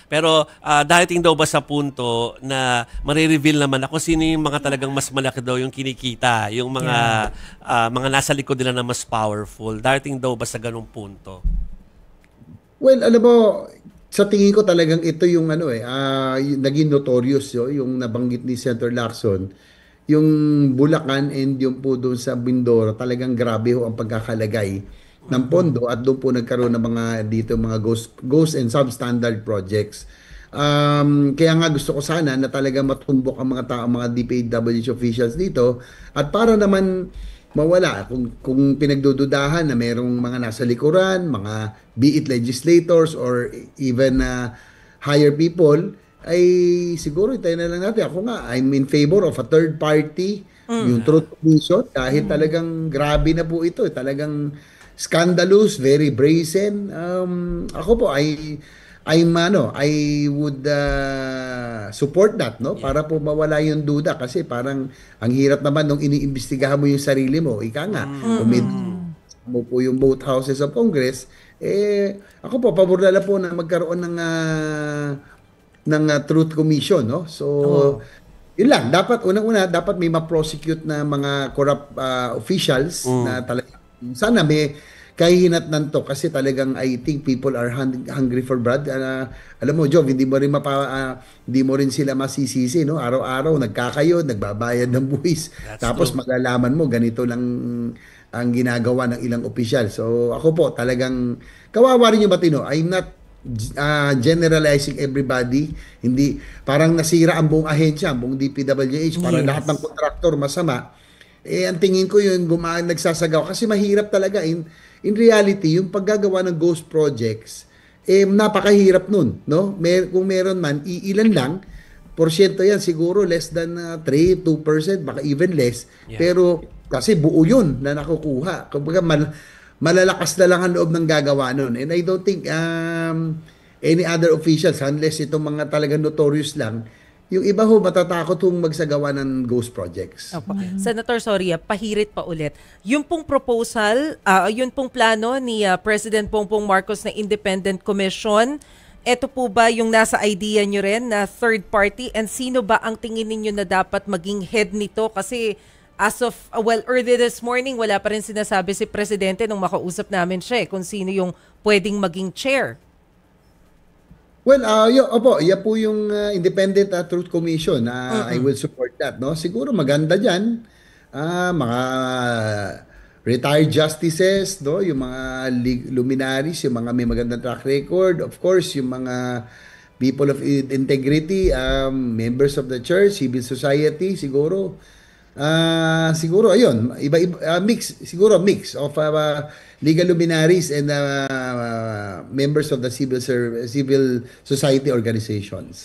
Pero darating daw ba sa punto na marireveal naman ako sino yung mga talagang mas malaki daw yung kinikita, yung mga nasa likod nila na mas powerful. Darating daw ba sa ganung punto? Well, alam mo, sa tingin ko talagang ito yung ano yung naging notorious yung nabanggit ni Senator Lacson, yung Bulacan and yung po doon sa Mindoro, talagang grabe ho ang pagkakalagay ng pondo at doon po nagkaroon ng mga dito mga ghost and substandard projects. Kaya nga gusto ko sana na talagang matumbok ang mga tao, mga DPWH officials dito at para naman mawala kung pinagdududahan na merong mga nasa likuran, mga be it legislators or even higher people, ay siguro tayo na lang natin. Ako nga, I'm in favor of a third party, yung Truth Commission, dahil talagang grabe na po ito. Talagang scandalous, very brazen. Ako po, I would support that, no? Para po mawala yung duda kasi parang ang hirap naman nung iniimbestigahan mo yung sarili mo. Ika nga, kung mo po yung both houses of Congress, ako po, pabor na lang po na magkaroon ng Truth Commission, no? So, yun lang. Dapat, unang-una, dapat may ma-prosecute na mga corrupt officials na talaga. Sana may kahihinatnan to kasi talagang I think people are hungry for blood. Alam mo, Job, hindi mo rin sila masisisi, no? Araw-araw nagkakayod, nagbabayad ng buwis. That's Tapos true. malalaman mo ganito lang ang ginagawa ng ilang opisyal. So ako po talagang kawawa rin yung Batino. I'm not generalizing everybody. Hindi parang nasira ang buong ahensya, ang buong DPWH, parang lahat ng kontraktor masama. Ang tingin ko yung nagsasagaw kasi mahirap talaga in reality yung paggagawa ng ghost projects napakahirap nun, no? Kung meron man iilan lang porsyento yan siguro less than 3-2%, baka even less. Yeah. Pero kasi buo yun na nakukuha. Kumbaga malalakas na lang ang loob ng gagawa nun. And I don't think any other officials unless itong mga talagang notorious lang, yung iba ho, matatakot hong magsagawa ng ghost projects. Opo. Senator Soria, pahirit pa ulit. Yung pong proposal, yun pong plano ni President Bongbong Marcos na Independent Commission, eto po ba yung nasa idea nyo rin na third party? And sino ba ang tingin ninyo na dapat maging head nito? Kasi as of, early this morning, wala pa rin sinasabi si Presidente nung makausap namin siya kung sino yung pwedeng maging chair. Well, yan po yung Independent Truth Commission. I will support that, no? Siguro maganda diyan mga retired justices, no? Yung mga luminaries, yung mga may magandang track record, of course, yung mga people of integrity, members of the church, civil society, siguro. Siguro ayun, iba mix of legal luminaries and members of the civil society organizations.